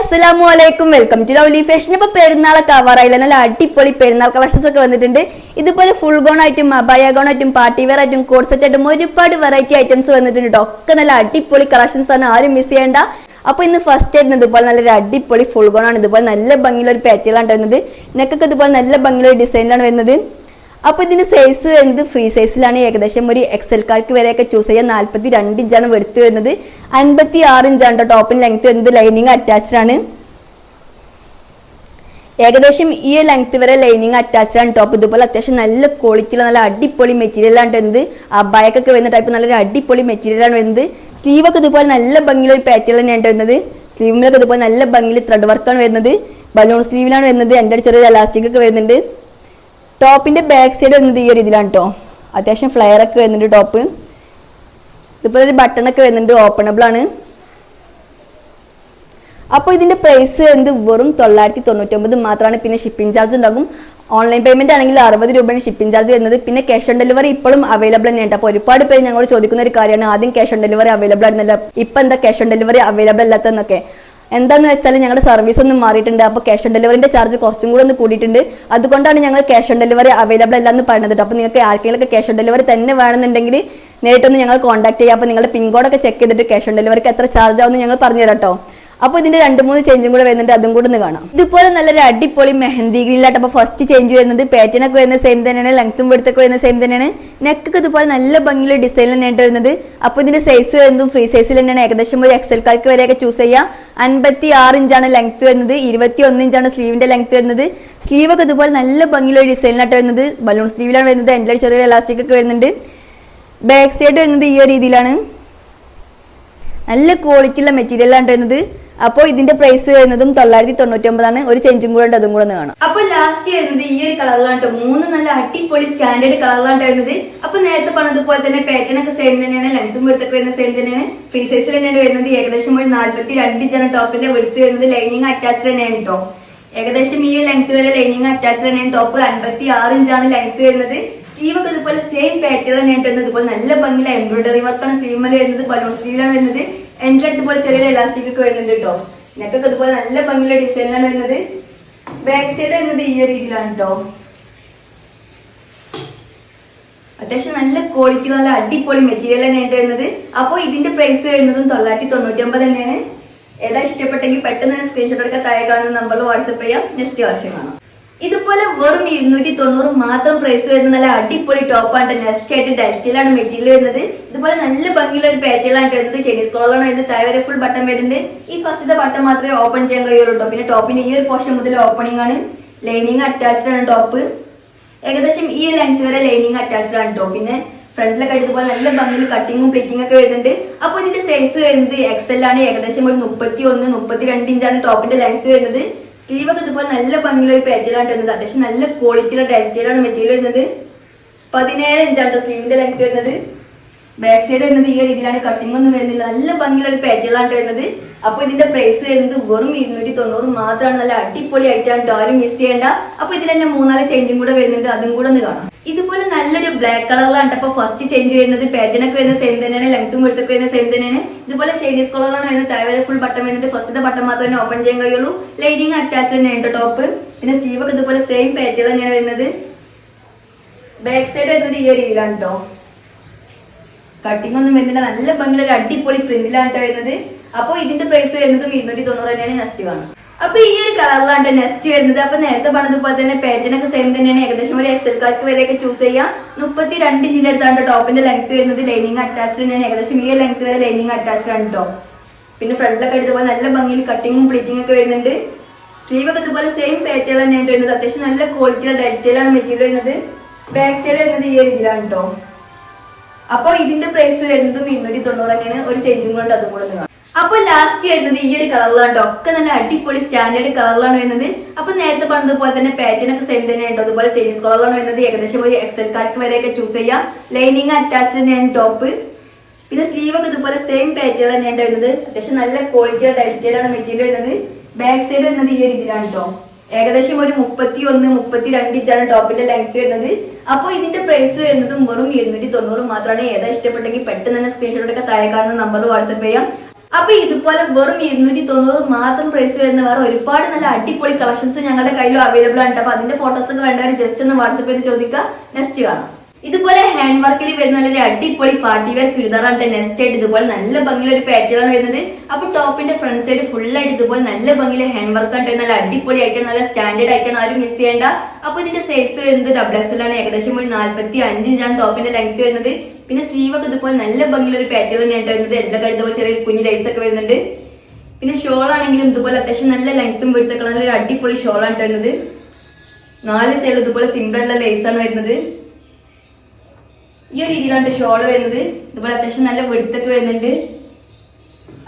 Assalamualaikum, welcome to Lovely Fashion. ഇപ്പോൾ പെരുന്നാളൊക്കെ ആവാറായില്ല, നല്ല അടിപൊളി പെരുന്നാൾ കളക്ഷൻസ് ഒക്കെ വന്നിട്ടുണ്ട്. ഇതുപോലെ ഫുൾ ഗോൺ ആയിട്ടും അബായ ഗോൺ ആയിട്ടും പാർട്ടി വെയർ ആയിട്ടും കോഡ് സെറ്റ് ആയിട്ടും ഒരുപാട് വെറൈറ്റി ഐറ്റംസ് വന്നിട്ടുണ്ട്. ഒക്കെ നല്ല അടിപൊളി കളക്ഷൻസ് ആണ്, ആരും മിസ് ചെയ്യേണ്ട. അപ്പോൾ ഇന്ന് ഫസ്റ്റ് ആയിരുന്നു ഇതുപോലെ നല്ലൊരു അടിപൊളി ഫുൾ ഗോൺ ആണ്. ഇതുപോലെ നല്ല ഭംഗിയുള്ള ഒരു പാറ്റേണിലാണ് വരുന്നത്. നെക്കൊക്കെ ഇതുപോലെ നല്ല ഭംഗിയുള്ള ഒരു ഡിസൈനിലാണ് വരുന്നത്. അപ്പോൾ ഇതിന്റെ സൈസ് വരുന്നത് ഫ്രീ സൈസിലാണ്. ഏകദേശം ഒരു എക്സൽക്കാർക്ക് വരെയൊക്കെ ചൂസ് ചെയ്യാൻ 42 ഇഞ്ചാണ് വെടുത്ത് വരുന്നത്. 56 ഇഞ്ചാണ് ടോപ്പിന് ലെങ്ത് വരുന്നത്. ലൈനിങ് അറ്റാച്ച്ഡ് ആണ്. ഏകദേശം ഈ ലെങ്ത് വരെ ലൈനിങ് അറ്റാച്ച്ഡ് ആണ് ടോപ്പ്. ഇതുപോലെ അത്യാവശ്യം നല്ല ക്വാളിറ്റിയുള്ള നല്ല അടിപൊളി മെറ്റീരിയലാണ് വരുന്നത്. അബായൊക്കെ വരുന്ന ടൈപ്പ് നല്ലൊരു അടിപൊളി മെറ്റീരിയലാണ് വരുന്നത്. സ്ലീവൊക്കെ ഇതുപോലെ നല്ല ഭംഗിയുള്ള ഒരു പാറ്റേൺ തന്നെയാണ് വരുന്നത്. സ്ലീവിലൊക്കെ ഇതുപോലെ നല്ല ഭംഗിയിൽ ത്രെഡ് വർക്കാണ് വരുന്നത്. ബലൂൺ സ്ലീവിലാണ് വരുന്നത്. എൻ്റെ ചെറിയൊരു എലാസ്റ്റിക് ഒക്കെ വരുന്നുണ്ട്. ടോപ്പിന്റെ ബാക്ക് സൈഡ് വരുന്നത് ഈ ഒരു ഇതിലാണ് കേട്ടോ. അത്യാവശ്യം ഫ്ലെയർ ഒക്കെ വരുന്നുണ്ട് ടോപ്പ്. ഇതുപോലെ ഒരു ബട്ടണൊക്കെ വരുന്നുണ്ട്, ഓപ്പണബിൾ ആണ്. അപ്പോൾ ഇതിന്റെ പ്രൈസ് വരുന്നത് വെറും 999 മാത്രമാണ്. പിന്നെ ഷിപ്പിംഗ് ചാർജ് ഉണ്ടാകും. ഓൺലൈൻ പേയ്മെന്റ് ആണെങ്കിൽ 60 രൂപയാണ് ഷിപ്പിംഗ് ചാർജ് വരുന്നത്. പിന്നെ ക്യാഷ് ഓൺ ഡെലിവറി ഇപ്പോഴും അവൈലബിൾ തന്നെയാണ്. അപ്പോൾ ഒരുപാട് പേര് ഞങ്ങളോട് ചോദിക്കുന്ന ഒരു കാര്യമാണ്, ആദ്യം ക്യാഷ് ഓൺ ഡെലിവറി അവൈലബിൾ ആയിരുന്നല്ലോ, ഇപ്പം എന്താ ക്യാഷ് ഓൺ ഡെലിവറി അവൈലബിൾ അല്ലാത്തതെന്നൊക്കെ. എന്താന്ന് വെച്ചാൽ ഞങ്ങളുടെ സർവീസ് ഒന്നും മാറിയിട്ടുണ്ട്. അപ്പോൾ ക്യാഷ് ഓൺ ഡെലിവറിന്റെ ചാർജ് കുറച്ചും കൂടെ ഒന്ന് കൂടിയിട്ടുണ്ട്. അതുകൊണ്ടാണ് ഞങ്ങൾ ക്യാഷ് ഓൺ ഡെലിവറി അവൈലബിൾ അല്ല എന്ന് പറയുന്നത്. അപ്പോൾ നിങ്ങൾക്ക് ആർക്കെങ്കിലും ക്യാഷ് ഓൺ ഡെലിവറി തന്നെ വേണമെന്നുണ്ടെങ്കിൽ നേരിട്ടൊന്ന് ഞങ്ങൾ കോൺടാക്ട് ചെയ്യുക. അപ്പോൾ നിങ്ങളുടെ പിൻകോഡൊക്കെ ചെക്ക് ചെയ്തിട്ട് ക്യാഷ് ഓൺ ഡെലിവറിക്ക് എത്ര ചാർജ് ആവുമെന്ന് ഞങ്ങൾ പറഞ്ഞു തരാം കേട്ടോ. അപ്പോൾ ഇതിന്റെ 2-3 ചേഞ്ചും കൂടെ വരുന്നുണ്ട്, അതും കൂടെ ഒന്ന് കാണാം. ഇതുപോലെ നല്ലൊരു അടിപൊളി മെഹന്തി ഗ്രീനിലായിട്ട്. അപ്പോൾ ഫസ്റ്റ് ചേഞ്ച് വരുന്നത് പാറ്റേൺ ഒക്കെ വരുന്നത് സെയിം തന്നെയാണ്, ലെങ്ത്തും വെടുത്തൊക്കെ വരുന്നത് സെയിം തന്നെയാണ്. നെക്കൊക്കെ ഇതുപോലെ നല്ല ഭംഗിയുള്ള ഡിസൈൻ തന്നെയാണ് വരുന്നത്. അപ്പോൾ ഇതിന്റെ സൈസ് വരുന്നതും ഫ്രീ സൈസിൽ തന്നെയാണ്. ഏകദേശം ഒരു എക്സൽക്കാർക്ക് വരെയൊക്കെ ചൂസ് ചെയ്യാം. 56 ഇഞ്ചാണ് ലെങ്ത് വരുന്നത്. 21 ഇഞ്ചാണ് സ്ലീവിന്റെ ലെങ്ത് വരുന്നത്. സ്ലീവൊക്കെ ഇതുപോലെ നല്ല ഭംഗിയുള്ള ഡിസൈനിലായിട്ട് വരുന്നത്. ബലൂൺ സ്ലീവിലാണ് വരുന്നത്. എൻ്റെ ചെറിയ എലാസ്റ്റിക് ഒക്കെ വരുന്നുണ്ട്. ബാക്ക് സൈഡ് വരുന്നത് ഈ ഒരു രീതിയിലാണ്. നല്ല ക്വാളിറ്റിയുള്ള മെറ്റീരിയലാണ് വരുന്നത്. അപ്പോൾ ഇതിന്റെ പ്രൈസ് വരുന്നതും 999 ആണ്. ഒരു ചേഞ്ചും കൂടെ ഉണ്ട്, അതും കൂടെ ഒന്ന് കാണാം. അപ്പോൾ ലാസ്റ്റ് വരുന്നത് ഈ ഒരു കളറിലാണ്. 3 നല്ല അടിപൊളി സ്റ്റാൻഡേർഡ് കളറിലാണ് വരുന്നത്. അപ്പൊ നേരത്തെ പറഞ്ഞതുപോലെ തന്നെ പാറ്റേൺ ഒക്കെ സെയിം തന്നെയാണ്, ലെങ്ത്തും വെടുത്തൊക്കെ വരുന്നത് സെയിം തന്നെയാണ്. ഫ്രീ സൈസിൽ തന്നെയാണ് വരുന്നത്. ഏകദേശം ഒരു 42 ഇഞ്ചാണ് ടോപ്പിന്റെ വെടുത്ത് വരുന്നത്. ലൈനിങ് അറ്റാച്ച്ഡ് തന്നെയാണ് കേട്ടോ. ഏകദേശം ഈ ലെങ്ത് വരെ ലൈനിങ് അറ്റാച്ച്ഡ് തന്നെയാണ്. ടോപ്പ് 56 ഇഞ്ചാണ് ലെങ്ത് വരുന്നത്. സ്ലീവൊക്കെ ഇതുപോലെ സെയിം പാറ്റേൺ തന്നെയാണ് വരുന്നത്. ഇതുപോലെ നല്ല ഭംഗിയുള്ള എംബ്രോയിഡറി വർക്കാണ് സ്ലീവിൽ വരുന്നത്. ബലൂൺ സ്ലീവിലാണ് വരുന്നത്. എൻ്റെ ഇതുപോലെ ചെറിയ എലാസ്റ്റിക് ഒക്കെ വരുന്നുണ്ട് കേട്ടോ. നെക്കൊക്കെ ഇതുപോലെ നല്ല ഭംഗിയുള്ള ഡിസൈനിലാണ് വരുന്നത്. ബാക്ക് സൈഡ് വരുന്നത് ഈ ഒരു രീതിയിലാണ് കേട്ടോ. അത്യാവശ്യം നല്ല ക്വാളിറ്റി നല്ല അടിപൊളി മെറ്റീരിയൽ തന്നെയാണ് വരുന്നത്. അപ്പോൾ ഇതിന്റെ പ്രൈസ് വരുന്നതും 999 തന്നെയാണ്. ഏതാ ഇഷ്ടപ്പെട്ടെങ്കിൽ പെട്ടെന്ന് തന്നെ സ്ക്രീൻഷോട്ട് എടുക്കാൻ താഴെ കാണുന്ന നമ്പറിൽ വാട്സപ്പ് ചെയ്യാം. നെക്സ്റ്റ് വർഷം കാണാം. ഇതുപോലെ വെറും 290 മാത്രം പ്രൈസ് വരുന്ന നല്ല അടിപൊളി ടോപ്പാണ്. നെക്സ്റ്റ് ആയിട്ട് ഡസ്റ്റിലാണ് മെറ്റീരിയൽ വരുന്നത്. ഇതുപോലെ നല്ല ഭംഗിയുള്ള ഒരു പാറ്റേണിലാണ് വരുന്നത്. ചൈനീസ് കോളറാണ് വരുന്നത്. താഴെ വരെ ഫുൾ ബട്ടൺ വരുന്നുണ്ട്. ഈ ഫസ്റ്റത്തെ ബട്ടൺ മാത്രമേ ഓപ്പൺ ചെയ്യാൻ കഴിയുള്ളൂ കേട്ടോ. പിന്നെ ടോപ്പിന്റെ ഈ ഒരു പോർഷൻ മുതൽ ഓപ്പണിംഗ് ആണ്. ലൈനിങ് അറ്റാച്ച്ഡ് ആണ് ടോപ്പ്. ഏകദേശം ഈ ലെങ്ത് വരെ ലൈനിങ് അറ്റാച്ച്ഡ് ആണ് കേട്ടോ. പിന്നെ ഫ്രണ്ടിലൊക്കെ ഇതുപോലെ നല്ല ഭംഗിയിൽ കട്ടിങ്ങും പ്ലിറ്റിംഗ് ഒക്കെ വരുന്നുണ്ട്. അപ്പോൾ ഇതിന്റെ സൈസ് വരുന്നത് എക്സൽ ആണ്. ഏകദേശം ഒരു 31-32 ഇഞ്ചാണ് ടോപ്പിന്റെ ലെങ്ത് വരുന്നത്. സ്ലീവൊക്കെ ഇതുപോലെ നല്ല ഭംഗിയുള്ള ഒരു പാറ്റേണിലാണ് വരുന്നത്. അത്യാവശ്യം നല്ല ക്വാളിറ്റിയുള്ള ഡയറ്റയിലാണ് മെറ്റീരിയൽ വരുന്നത്. 17 ഇഞ്ചാണ് സ്ലീവിന്റെ ലെങ്ത് വരുന്നത്. ബാക്ക് സൈഡ് വരുന്നത് ഈ രീതിയിലാണ്. കട്ടിംഗ് ഒന്നും വരുന്നില്ല. നല്ല ഭംഗിയുള്ള ഒരു പാറ്റേണിലാണ് വരുന്നത്. അപ്പോൾ ഇതിന്റെ പ്രൈസ് വരുന്നത് വെറും 290 മാത്രമാണ്. നല്ല അടിപൊളി ആയിട്ടാണ്, ആരും മിസ് ചെയ്യേണ്ട. അപ്പോൾ ഇതിൽ തന്നെ 3-4 ചേഞ്ചും കൂടെ വരുന്നുണ്ട്, അതും കൂടെ ഒന്ന് കാണാം. ഇതുപോലെ നല്ലൊരു ബ്ലാക്ക് കളറിലാണ്. അപ്പോൾ ഫസ്റ്റ് ചേഞ്ച് വരുന്നത് പാറ്റേൺ ഒക്കെ വരുന്നത് സെയിം തന്നെയാണ്, ലെങ്ത്തും വെടുത്തൊക്കെ വരുന്നത് സെയിം തന്നെയാണ്. ഇതുപോലെ ചൈനീസ് കളറാണ് വരുന്നത്. താഴെ വരെ ഫുൾ ബട്ടൺ വരുന്നുണ്ട്. ഫസ്റ്റത്തെ ബട്ടൺ മാത്രമേ ഓപ്പൺ ചെയ്യാൻ കഴിയുള്ളൂ. ലൈനിങ് അറ്റാച്ച്ഡ് തന്നെയാണ് ടോപ്പ്. പിന്നെ സ്ലീവ് ഒക്കെ ഇതുപോലെ സെയിം പാറ്റേൺ തന്നെയാണ് വരുന്നത്. ബാക്ക് സൈഡ് വരുന്നത് ഈ ഒരു രീതിയിലാണ് കേട്ടോ. കട്ടിംഗ് ഒന്നും വരുന്നില്ല. നല്ല ഭംഗിയുള്ള ഒരു അടിപൊളി പ്രിന്റിലാണ് വരുന്നത്. അപ്പോൾ ഇതിന്റെ പ്രൈസ് വരുന്നതും 290 തന്നെയാണ്. നെക്സ്റ്റ് കാണാം. അപ്പൊ ഈ ഒരു കളറിലാണ് നെക്സ്റ്റ് വരുന്നത്. അപ്പൊ നേരത്തെ പറഞ്ഞതുപോലെ തന്നെ പാറ്റേൺ ഒക്കെ സെയിം തന്നെയാണ്. ഏകദേശം ഒരു എക്സൽക്കാർക്ക് വരെയൊക്കെ ചൂസ് ചെയ്യാം. 32 ഇഞ്ചിന്റെ അടുത്താണ് ടോപ്പിന്റെ ലെങ്ത് വരുന്നത്. ലൈനിങ് അറ്റാച്ച്ഡ് തന്നെയാണ്. ഏകദേശം ഈ ലെങ്ത് വരെ ലൈനിങ് അറ്റാച്ച്ഡ് ആണ് കേട്ടോ. പിന്നെ ഫ്രണ്ടിലൊക്കെ ഇതുപോലെ നല്ല ഭംഗിയിൽ കട്ടിങ്ങും പ്ലിറ്റിംഗ് ഒക്കെ വരുന്നുണ്ട്. സ്ലീവ് ഒക്കെ ഇതുപോലെ സെയിം പാറ്റേൺ തന്നെയാണ് വരുന്നത്. അത്യാവശ്യം നല്ല ക്വാളിറ്റിയുള്ള ഡയറ്റയിലാണ് മെറ്റീരിയൽ വരുന്നത്. ബാക്ക് സൈഡ് വരുന്നത് ഈ ഒരു ഇതിലാണ് കേട്ടോ. അപ്പോൾ ഇതിന്റെ പ്രൈസ് വരുന്നതും 290 തന്നെയാണ്. ഒരു ചേഞ്ചും കൊണ്ട് അതും കൂടെ കാണാം. അപ്പോൾ ലാസ്റ്റ് വരുന്നത് ഈ ഒരു കളറിലാണ്. ഒക്കെ നല്ല അടിപൊളി സ്റ്റാൻഡേർഡ് കളറിലാണ് വരുന്നത്. അപ്പൊ നേരത്തെ പറഞ്ഞതുപോലെ തന്നെ പാറ്റേൺ ഒക്കെ സെയിം തന്നെയാണ്. അതുപോലെ ചൈനീസ് കളറിലാണ് വരുന്നത്. ഏകദേശം ഒരു എക്സൽക്കാർക്ക് വരെയൊക്കെ ചൂസ് ചെയ്യാം. ലൈനിങ് അറ്റാച്ച്ഡ് തന്നെയാണ് ടോപ്പ്. പിന്നെ സ്ലീവ് ഒക്കെ ഇതുപോലെ സെയിം പാറ്റേൺ തന്നെയാണ് വരുന്നത്. അത്യാവശ്യം നല്ല ക്വാളിറ്റിയുടെ ഡയറ്റയിലാണ് മെറ്റീരിയൽ വരുന്നത്. ബാക്ക് സൈഡ് വരുന്നത് ഈ ഒരു ഇതിലാണ് കേട്ടോ. ഏകദേശം ഒരു 31-32 ഇഞ്ചാണ് ടോപ്പിന്റെ ലെങ്ത് വരുന്നത്. അപ്പോൾ ഇതിന്റെ പ്രൈസ് വരുന്നതും വെറും 290 മാത്രമാണ്. ഏതാ ഇഷ്ടപ്പെട്ടെങ്കിൽ പെട്ടെന്ന് തന്നെ സ്ക്രീൻഷോട്ട് ഒക്കെ താഴെ കാണുന്ന നമ്പറിൽ വാട്സപ്പ് ചെയ്യാം. അപ്പൊ ഇതുപോലെ വെറും 290 മാത്രം പ്രൈസ് വരുന്ന വേറെ ഒരുപാട് നല്ല അടിപൊളി കളക്ഷൻസ് ഞങ്ങളുടെ കയ്യിലും അവൈലബിൾ ആണ്. അപ്പൊ അതിന്റെ ഫോട്ടോസ് ഒക്കെ വേണ്ടവർ ജസ്റ്റ് ഒന്ന് വാട്സ്ആപ്പ് ചെയ്ത് ചോദിക്കുക. നെക്സ്റ്റ് കാണാം. ഇതുപോലെ ഹാൻഡ് വർക്കിൽ വരുന്ന നല്ലൊരു അടിപൊളി പാർട്ടി വെയർ ചുരിദാറാണ് നെക്സ്റ്റ് ആയിട്ട് ഇതുപോലെ നല്ല ഭംഗിയുള്ള ഒരു പാറ്റേൺ ആണ് വരുന്നത്. അപ്പൊ ടോപ്പിന്റെ ഫ്രണ്ട് സൈഡ് ഫുൾ ആയിട്ട് ഇതുപോലെ നല്ല ഭംഗിയിലെ ഹാൻഡ് വർക്ക് ആണ്, നല്ല അടിപൊളി ആയിട്ടാണ്, നല്ല സ്റ്റാൻഡേർഡ് ആയിട്ടാണ്, ആരും മിസ് ചെയ്യേണ്ട. അപ്പൊ ഇതിന്റെ സൈസ് വരുന്നത് XXL ആണ്. ഏകദേശം ഒരു 45 ഇഞ്ചാണ് ടോപ്പിന്റെ ലെങ്ത് വരുന്നത്. പിന്നെ സ്ലീവ് ഒക്കെ ഇതുപോലെ നല്ല ഭംഗിയുള്ള ഒരു പാറ്റേൺ തന്നെയാണ് വരുന്നത്. എല്ലാ കഴുതുപോലെ ചെറിയ കുഞ്ഞു ലൈസ് ഒക്കെ വരുന്നുണ്ട്. പിന്നെ ഷോൾ ആണെങ്കിലും ഇതുപോലെ അത്യാവശ്യം നല്ല ലെങ്ത്തും വെടുത്തൊക്കെ നല്ലൊരു അടിപൊളി ഷോൾ ആണ് വരുന്നത്. 4 സൈഡ് ഇതുപോലെ സിമ്പിൾ ആയിട്ടുള്ള ലേസ് ആണ് വരുന്നത്. ഈ ഒരു രീതിയിലാണ് ഷോൾ വരുന്നത്. ഇതുപോലെ അത്യാവശ്യം നല്ല വെടുത്തൊക്കെ വരുന്നുണ്ട്.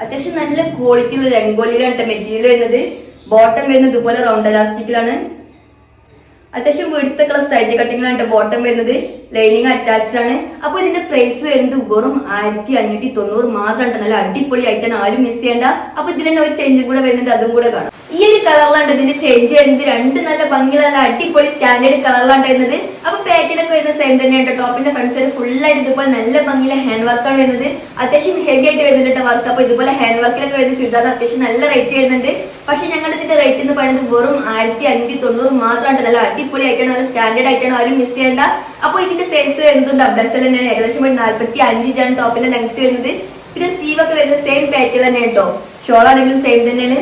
അത്യാവശ്യം നല്ല ക്വാളിറ്റിയുള്ള രംഗോലിയിലാണ് മെറ്റീരിയൽ വരുന്നത്. ബോട്ടം വരുന്നത് ഇതുപോലെ റൗണ്ട് എലാസ്റ്റിക്കിലാണ്. അത്യാവശ്യം വെടുത്തൊക്കെയുള്ള സ്ട്രൈറ്റ് കട്ടിങ്ങിലാണ് ബോട്ടം വരുന്നത്. ലൈനിങ് അറ്റാച്ച്ഡ് ആണ്. അപ്പൊ ഇതിന്റെ പ്രൈസ് വരുന്നത് വെറും 1590 മാത്രമാണ്. നല്ല അടിപൊളി ആയിട്ടാണ്, ആരും മിസ് ചെയ്യേണ്ട. അപ്പൊ ഇതിൽ തന്നെ ഒരു ചേഞ്ചും കൂടെ വരുന്നുണ്ട്, അതും കൂടെ കാണാം. ഈ ഒരു കളറിലാണ് ഇതിന്റെ ചേഞ്ച് വരുന്നത്. രണ്ട് നല്ല ഭംഗിയുള്ള നല്ല അടിപൊളി സ്റ്റാൻഡേർഡ് കളറിലാണ് വരുന്നത്. അപ്പൊ പാറ്റേണൊക്കെ വരുന്ന സെയിം തന്നെയാണ്. ടോപ്പിന്റെ ഫ്രണ്ട് സൈഡ് ഫുൾ ആയിട്ട് ഇതുപോലെ നല്ല ഭംഗിയിലെ ഹാൻഡ് വർക്കാണ് വരുന്നത്. അത്യാവശ്യം ഹെവി ആയിട്ട് വരുന്നുണ്ട് വർക്ക്. അപ്പൊ ഇതുപോലെ ഹാൻഡ് വർക്കിലൊക്കെ വരുന്ന ചുരിദാർ അത്യാവശ്യം നല്ല റേറ്റ് വരുന്നുണ്ട്. പക്ഷെ ഞങ്ങളുടെ ഇതിന്റെ റേറ്റ് എന്ന് പറയുന്നത് വെറും 1590 മാത്രമാണ്. നല്ല അടിപൊളി ആയിട്ടാണ്, നല്ല സ്റ്റാൻഡേർഡ് ആയിട്ടാണ്, ആരും മിസ് ചെയ്യേണ്ട. അപ്പൊ ഇതിന്റെ സൈസ് വരുന്നത് XXL തന്നെയാണ്. ഏകദേശം ഒരു 45 ഇഞ്ചാണ് ടോപ്പിന്റെ ലെങ്ത് വരുന്നത്. പിന്നെ സ്ലീവ് ഒക്കെ വരുന്നത് സെയിം പാറ്റേൺ തന്നെയാണ് കേട്ടോ. ഷോൾ ആണെങ്കിലും സെയിം തന്നെയാണ്.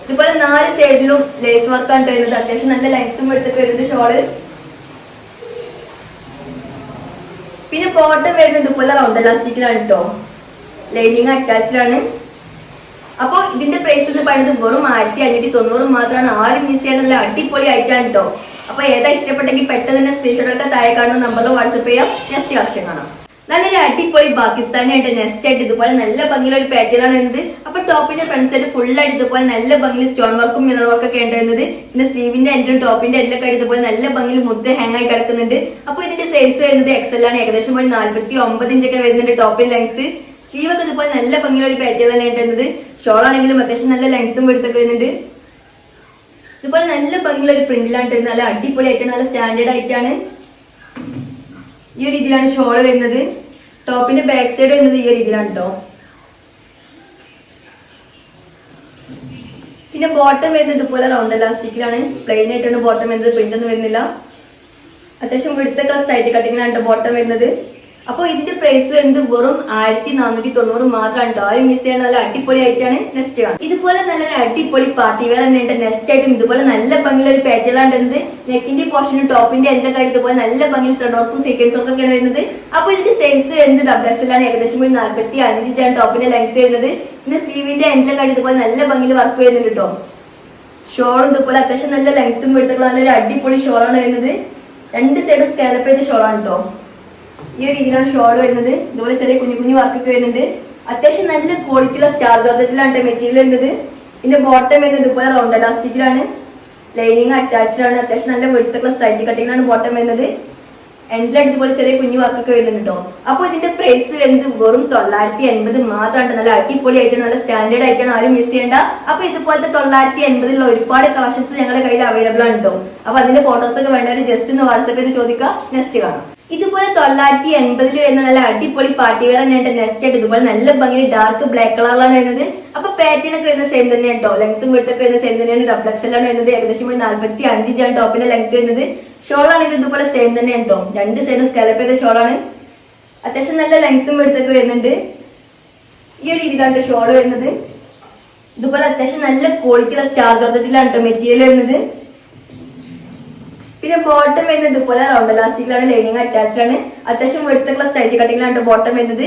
ഇതുപോലെ 4 സൈഡിലും ലേസ് വർക്കാണ് വരുന്നത്. അത്യാവശ്യം നല്ല ലെങ്ത്തും എടുത്തൊക്കെ വരുന്നത് ഷോള്. പിന്നെ ബോട്ടം വരുന്നത് ഇതുപോലെ റൗണ്ട് എലാസ്റ്റിക്കിലാണ് കേട്ടോ. ലൈനിങ് അറ്റാച്ച്ഡ് ആണ്. അപ്പൊ ഇതിന്റെ പ്രൈസ് എന്ന് പറയുന്നത് വെറും 1590 മാത്രമാണ്. ആരും മിസ് ചെയ്യാനുള്ള അടിപൊളി ആയിട്ടാണ് കേട്ടോ. അപ്പൊ ഏതാ ഇഷ്ടപ്പെട്ടെങ്കിൽ പെട്ടെന്ന് തന്നെ സ്ക്രീൻഷോട്ട് എടുക്കാൻ താഴെ കാണുന്ന നമ്പറിൽ വാട്സ്ആപ്പ് ചെയ്യാം. നെക്സ്റ്റ് കളക്ഷൻ കാണാം. നല്ലൊരു അടിപൊളി പാകിസ്ഥാനി ആയിട്ട് നെക്സ്റ്റ് ആയിട്ട് ഇതുപോലെ നല്ല ഭംഗിയുള്ള ഒരു പാറ്റേൺ ആണ് വരുന്നത്. അപ്പൊ ടോപ്പിന്റെ ഫ്രണ്ട് സൈഡ് ഫുൾ ആയിട്ട് ഇതുപോലെ നല്ല ഭംഗിയിൽ സ്റ്റോൺ വർക്കും മിറർ വർക്കും ഒക്കെ വരുന്നത്. പിന്നെ സ്ലീവിന്റെ എൻഡും ടോപ്പിന്റെ എല്ലൊക്കെ ആയിട്ട് ഇതുപോലെ നല്ല ഭംഗിയിൽ മുദ്ദ ഹാങ് ആയി കിടക്കുന്നുണ്ട്. അപ്പൊ ഇതിന്റെ സൈസ് വരുന്നത് XL ആണ്. ഏകദേശം ഒരു 49 ഇഞ്ചൊക്കെ വരുന്നുണ്ട് ടോപ്പിന്റെ ലെങ്ത്. സ്ലീവ് ഒക്കെ ഇതുപോലെ നല്ല ഭംഗിയുള്ള ഒരു പാറ്റേൺ തന്നെയായിട്ട് വരുന്നത്. ഷോൾ ആണെങ്കിലും അത്യാവശ്യം നല്ല ലെങ്ത്തും എടുത്തൊക്കെ വരുന്നുണ്ട്. ഇതുപോലെ നല്ല ഭംഗിയുള്ള ഒരു പ്രിന്റിലാണ് വരുന്നത്. നല്ല അടിപൊളി ആയിട്ടാണ്, നല്ല സ്റ്റാൻഡേർഡ് ആയിട്ടാണ്. ഈ ഒരു രീതിയിലാണ് ഷോള് വരുന്നത്. ടോപ്പിന്റെ ബാക്ക് സൈഡ് വരുന്നത് ഈ ഒരു രീതിയിലാണ് കേട്ടോ. പിന്നെ ബോട്ടം വരുന്നത് ഇതുപോലെ റൗണ്ട് എലാസ്റ്റിക്കിലാണ്. പ്ലെയിൻ ആയിട്ടാണ് ബോട്ടം വരുന്നത്, പ്രിന്റ് ഒന്നും വരുന്നില്ല. അത്യാവശ്യം വെടുത്തൊക്കെ സ്ട്രൈറ്റ് കട്ടിങ്ങിലാണ് ബോട്ടം വരുന്നത്. അപ്പൊ ഇതിന്റെ പ്രൈസ് വരുന്നത് വെറും 1490 മാത്രമാണ് കേട്ടോ. ആരും മിസ് ചെയ്യണം, നല്ല അടിപൊളി ആയിട്ടാണ്. നെക്സ്റ്റ് കാണാം. ഇതുപോലെ നല്ലൊരു അടിപൊളി പാർട്ടി വെയർ തന്നെയുണ്ട്. നെക്സ്റ്റ് ആയിട്ടും ഇതുപോലെ നല്ല ഭംഗിയുള്ള ഒരു പാറ്റേൺ വരുന്നത്. നെക്കിന്റെ പോർഷനും ടോപ്പിന്റെ എല്ലാം കഴിഞ്ഞ് ഇതുപോലെ നല്ല ഭംഗിയിൽ ത്രെഡ് വർക്കും സീക്വൻസും ഒക്കെയാണ് വരുന്നത്. അപ്പൊ ഇതിന്റെ സൈസ് വരുന്നത് XXL ആണ്. ഏകദേശം 45 ഇഞ്ചാണ് ടോപ്പിന്റെ ലെങ്ത് വരുന്നത്. പിന്നെ സ്ലീവിന്റെ എല്ലാം കഴിഞ്ഞ് ഇതുപോലെ നല്ല ഭംഗിയിൽ വർക്ക് വരുന്നുണ്ട് കേട്ടോ. ഷോളും ഇതുപോലെ അത്യാവശ്യം നല്ല ലെങ്ത്തും എടുത്തുള്ള നല്ലൊരു അടിപൊളി ഷോളാണ് വരുന്നത്. 2 സൈഡ് സ്കാലപ്പ് ചെയ്ത ഷോളാണ് കേട്ടോ. ഈ ഒരു രീതിയിലാണ് ഷോൾ വരുന്നത്. ഇതുപോലെ ചെറിയ കുഞ്ഞു കുഞ്ഞു വർക്കൊക്കെ വരുന്നുണ്ട്. അത്യാവശ്യം നല്ല ക്വാളിറ്റിയുള്ള സ്റ്റാർ ജോർജറ്റിലാണ് മെറ്റീരിയൽ വരുന്നത്. പിന്നെ ബോട്ടം വരുന്നത് ഇതുപോലെ റൗണ്ട് എലാസ്റ്റിക്കിലാണ്. ലൈനിങ് അറ്റാച്ച്ഡ് ആണ്. അത്യാവശ്യം നല്ല വെടുത്തൊക്കെ സ്ട്രൈറ്റ് കട്ടിങ്ങിലാണ് ബോട്ടം വരുന്നത്. എൻഡിലായിട്ട് ഇതുപോലെ ചെറിയ കുഞ്ഞു വർക്കൊക്കെ വരുന്നുണ്ട് കേട്ടോ. അപ്പൊ ഇതിന്റെ പ്രൈസ് വരുന്നത് വെറും 980 മാത്രമാണ്. നല്ല അടിപൊളി ആയിട്ടാണ്, നല്ല സ്റ്റാൻഡേർഡ് ആയിട്ടാണ്, ആരും മിസ് ചെയ്യേണ്ട. അപ്പൊ ഇതുപോലത്തെ 980 ഒരുപാട് കളക്ഷൻസ് ഞങ്ങളുടെ കയ്യിൽ അവൈലബിൾ ആണ് കേട്ടോ. അപ്പൊ അതിന്റെ ഫോട്ടോസ് ഒക്കെ വേണ്ടവർ ജസ്റ്റ് ഒന്ന് വാട്സ്ആപ്പ് ചെയ്ത് ചോദിക്കുക. നെക്സ്റ്റ് കാണാം. ഇതുപോലെ 980 വരുന്ന നല്ല അടിപൊളി പാർട്ടി വെയർ തന്നെയാണ് നെക്സ്റ്റ് ആയിട്ട്. ഇതുപോലെ നല്ല ഭംഗി ഡാർക്ക് ബ്ലാക്ക് കളറിലാണ് വരുന്നത്. അപ്പൊ പാറ്റേൺ ഒക്കെ വരുന്നത് സെയിം തന്നെയാണ് കേട്ടോ. ലെങ്ത്തും വെടുത്തൊക്കെ വരുന്നത് സെയിം തന്നെയാണ്. XXL ആണ് വരുന്നത്. ഏകദേശം 45 ഇഞ്ചാണ് ടോപ്പിന്റെ ലെങ്ത് വരുന്നത്. ഷോൾ ആണെങ്കിൽ ഇതുപോലെ സെയിം തന്നെയാണ് കേട്ടോ. 2 സൈഡ് സ്കാലപ്പ് ചെയ്ത ഷോളാണ്. അത്യാവശ്യം നല്ല ലെങ്ത്തും വെടുത്തൊക്കെ വരുന്നുണ്ട്. ഈ ഒരു രീതിയിലാണ് ഷോൾ വരുന്നത്. ഇതുപോലെ അത്യാവശ്യം നല്ല ക്വാളിറ്റിയുള്ള സ്റ്റാർ ജോർജറ്റിലാണ് കേട്ടോ മെറ്റീരിയൽ വരുന്നത്. പിന്നെ ബോട്ടം വരുന്നത് ഇതുപോലെ റൗണ്ട് എലാസ്റ്റിക്കിലാണ്. ലൈനിങ് അറ്റാച്ച്ഡ് ആണ്. അത്യാവശ്യം വെടുത്തുള്ള സ്ട്രൈറ്റ് കട്ടിങ്ങിലാണ് ബോട്ടം വരുന്നത്.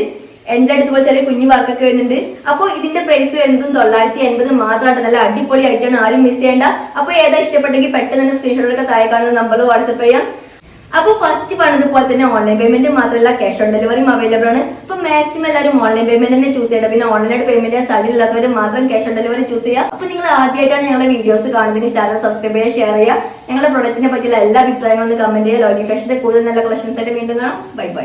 എൻഡിലായിട്ട് ഇതുപോലെ ചെറിയ കുഞ്ഞു വർക്കൊക്കെ വരുന്നുണ്ട്. അപ്പൊ ഇതിന്റെ പ്രൈസ് വരുന്നതും 980 മാത്രമാണ്. നല്ല അടിപൊളി ആയിട്ടാണ്, ആരും മിസ് ചെയ്യേണ്ട. അപ്പൊ ഏതാ ഇഷ്ടപ്പെട്ടെങ്കിൽ പെട്ടെന്ന് തന്നെ സ്ക്രീൻഷോട്ട് എടുക്കാൻ താഴെ കാണുന്ന നമ്പറിൽ വാട്സ്ആപ്പ് ചെയ്യാം. അപ്പൊ ഫസ്റ്റ് പറഞ്ഞതുപോലെ തന്നെ ഓൺലൈൻ പേയ്മെന്റ് മാത്രമല്ല ക്യാഷ് ഓൺ ഡെലിവറിയും അവൈലബിൾ ആണ്. അപ്പൊ മാക്സിമം എല്ലാവരും ഓൺലൈൻ പേയ്മെന്റ് തന്നെ ചൂസ് ചെയ്യണം. പിന്നെ ഓൺലൈനായിട്ട് പേയ്മെന്റ് ചെയ്യാൻ സാധ്യതയില്ലാത്തവർ മാത്രം ക്യാഷ് ഓൺ ഡെലിവറി ചൂസ് ചെയ്യുക. അപ്പൊ നിങ്ങൾ ആദ്യമായിട്ടാണ് ഞങ്ങളുടെ വീഡിയോസ് കാണുന്നതെങ്കിൽ ചാനൽ സബ്സ്ക്രൈബ് ചെയ്യുക, ഷെയർ ചെയ്യുക. ഞങ്ങളുടെ പ്രൊഡക്റ്റിനെ പറ്റിയുള്ള എല്ലാ അഭിപ്രായങ്ങളും കമന്റ് ചെയ്യുക. ലോഗി ഫാഷന്റെ കൂടുതൽ നല്ല കളക്ഷൻസ് ആയിട്ട് വീണ്ടും കാണാം. Bye bye.